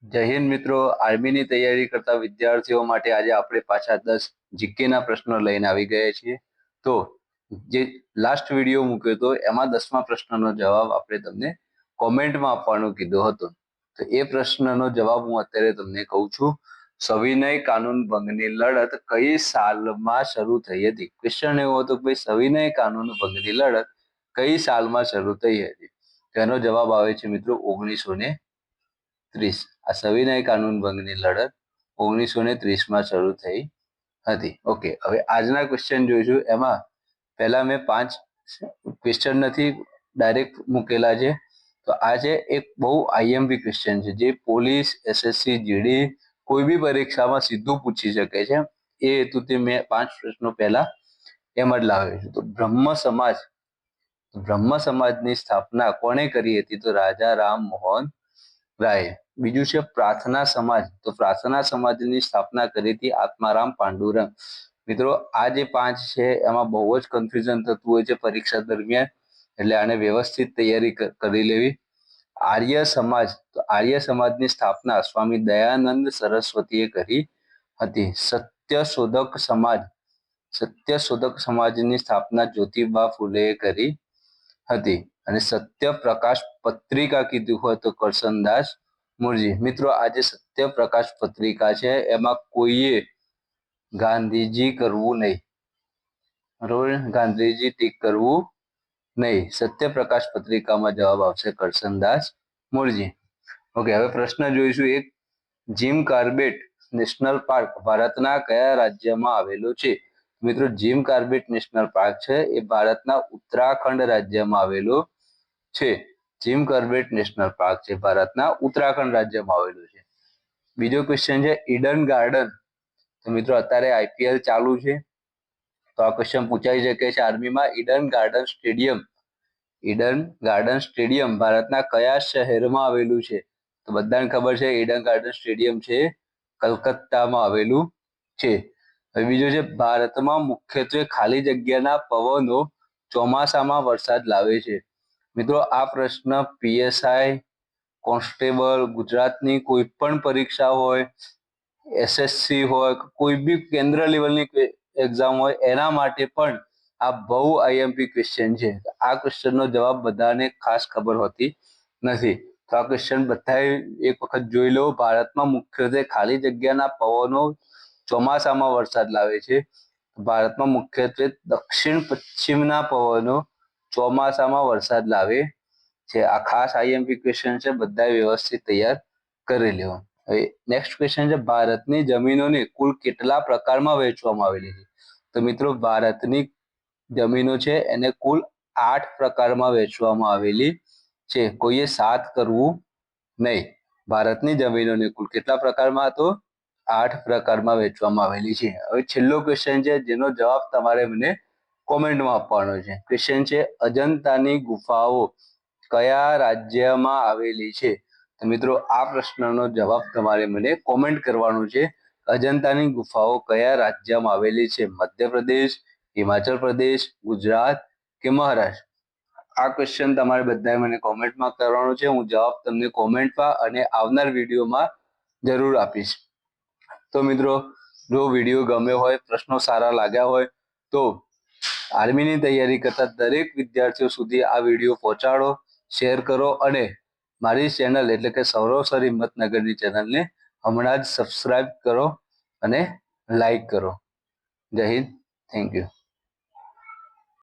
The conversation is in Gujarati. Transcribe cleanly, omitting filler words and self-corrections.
જય હિન્દ મિત્રો. આર્મીની તૈયારી કરતા વિદ્યાર્થીઓ માટે આજે આપણે પાછા 10 જીકેના પ્રશ્નો લઈને આવી ગયા છીએ. તો જે લાસ્ટ વિડીયો મૂક્યો હતો એમાં 10મા પ્રશ્નનો જવાબ આપણે તમને કોમેન્ટમાં આપવાનું કીધું હતું. તો એ પ્રશ્નનો જવાબ હું અત્યારે તમને કહું છું. સવિનય કાનૂન ભંગની લડત કઈ સાલમાં શરૂ થઈ હતી? ક્વેશ્ચન એવો હતો કે ભાઈ સવિનય કાનૂન ભંગની લડત કઈ સાલમાં શરૂ થઈ હતી? તેનો જવાબ આવે છે મિત્રો 1930. આ સવિનય કાનૂન ભંગની લડત 1930માં શરૂ થઈ હતી. ઓકે, હવે આજના ક્વેશ્ચન જોઈશું. એમાં પહેલા મેં 5 ક્વેશ્ચન નથી ડાયરેક્ટ મૂકેલા છે. તો આ છે એક બહુ આઈએમપી ક્વેશ્ચન છે જે પોલીસ, એસએસસી, જીડી કોઈ બી પરીક્ષામાં સીધું પૂછી શકે છે. એ હેતુથી મેં 5 પ્રશ્નો પહેલા એમ જ લાવ્યો છું. તો બ્રહ્મ સમાજની સ્થાપના કોણે કરી હતી? તો રાજા રામ મોહન રાય. બીજું છે પ્રાર્થના સમાજ. તો પ્રાર્થના સમાજની સ્થાપના કરી હતી આત્મારામ પાંડુરંગ. મિત્રો આ જે 5 છે એમાં બહુ જ કન્ફ્યુઝન થતું હોય છે પરીક્ષા દરમિયાન, એટલે આને વ્યવસ્થિત તૈયારી કરી લેવી. આર્ય સમાજ. તો આર્ય સમાજની સ્થાપના સ્વામી દયાનંદ સરસ્વતીએ કરી હતી. સત્યશોધક સમાજની સ્થાપના જ્યોતિબા ફૂલેએ કરી હતી. અને સત્યપ્રકાશ પત્રિકા કીધું હોય તો કરશનદાસ મુરજી. મિત્રો આ જે સત્યપ્રકાશ પત્રિકા છે એમાં કોઈએ ગાંધીજી કરવું નહીં, બરોબર? ગાંધીજી ટીક કરવું નહીં. સત્યપ્રકાશ પત્રિકામાં જવાબ આવશે કરશનદાસ મુરજી. ઓકે, હવે પ્રશ્ન જોઈશું. એક જીમ કાર્બેટ નેશનલ પાર્ક ભારતના કયા રાજ્યમાં આવેલું છે? મિત્રો જીમ કાર્બેટ નેશનલ પાર્ક છે એ ભારતના ઉત્તરાખંડ રાજ્યમાં આવેલું છે. જીમ કાર્બેટ નેશનલ પાર્ક છે ભારતના ઉત્તરાખંડ રાજ્યમાં આવેલું છે. બીજો ક્વેશ્ચન છે ઈડન ગાર્ડન. તો મિત્રો અત્યારે આઈપીએલ ચાલુ છે તો આ ક્વેશ્ચન પૂછાઈ શકે છે આર્મીમાં. ઈડન ગાર્ડન સ્ટેડિયમ ભારતના કયા શહેરમાં આવેલું છે? તો બધાને ખબર છે ઈડન ગાર્ડન સ્ટેડિયમ છે કલકત્તામાં આવેલું છે. હવે બીજો છે ભારતમાં મુખ્યત્વે ખાલી જગ્યાના પવનો ચોમાસામાં વરસાદ લાવે છે. મિત્રો આ પ્રશ્ન પીએસઆઈ, કોન્સ્ટેબલ, ગુજરાતની કોઈ પણ પરીક્ષા હોય, એસએસસી હોય, કોઈ બી કેન્દ્ર લેવલની એક્ઝામ હોય એના માટે પણ આ બહુ આઈએમપી ક્વેશ્ચન છે. આ ક્વેશ્ચનનો જવાબ બધાને ખાસ ખબર હોતી નથી. તો આ ક્વેશ્ચન બધાએ એક વખત જોઈ લો. ભારતમાં મુખ્યત્વે ખાલી જગ્યાના પવનો ચોમાસામાં વરસાદ લાવે છે. ભારતમાં મુખ્યત્વે દક્ષિણ પશ્ચિમના પવનો ચોમાસામાં વરસાદ લાવે છે. આ ખાસ આઈએમપી ક્વેશ્ચન છે, બધાએ વ્યવસ્થિત તૈયાર કરી લેવો. હવે નેક્સ્ટ ક્વેશ્ચન છે ભારતની જમીનોને કુલ કેટલા પ્રકારમાં વહેંચવામાં આવેલી છે? તો મિત્રો ભારતની જમીનો છે એને કુલ 8 પ્રકારમાં વહેંચવામાં આવેલી છે. કોઈએ 7 કરવું નહીં. ભારતની જમીનોને કુલ કેટલા પ્રકારમાં? તો 8 પ્રકારમાં વહેંચવામાં આવેલી છે. હવે છેલ્લો ક્વેશ્ચન છે જેનો જવાબ તમારે મને કોમેન્ટમાં આપવાનો છે. ક્વેશ્ચન છે અજંતાની ગુફાઓ કયા રાજ્યમાં આવેલી છે? તો મિત્રો આ પ્રશ્નનો જવાબ તમારે મને કોમેન્ટ કરવાનો છે. અજંતાની ગુફાઓ કયા રાજ્યમાં આવેલી છે? મધ્યપ્રદેશ, હિમાચલ પ્રદેશ, ગુજરાત કે મહારાષ્ટ્ર? આ ક્વેશ્ચન તમારે બધાએ મને કોમેન્ટમાં કરવાનો છે. હું જવાબ તમને કોમેન્ટમાં અને આવનાર વિડીયોમાં જરૂર આપીશ. તો મિત્રો જો વિડીયો ગમ્યો હોય, પ્રશ્નો સારા લાગ્યા હોય તો આર્મીની તૈયારી કરતા દરેક વિદ્યાર્થીઓ સુધી આ વિડીયો પહોંચાડો, શેર કરો અને મારી ચેનલ એટલે કે સૌરવ સર હિંમતનગરની ચેનલને હમણાં જ સબસ્ક્રાઇબ કરો અને લાઈક કરો. જય હિન્દ. Thank you.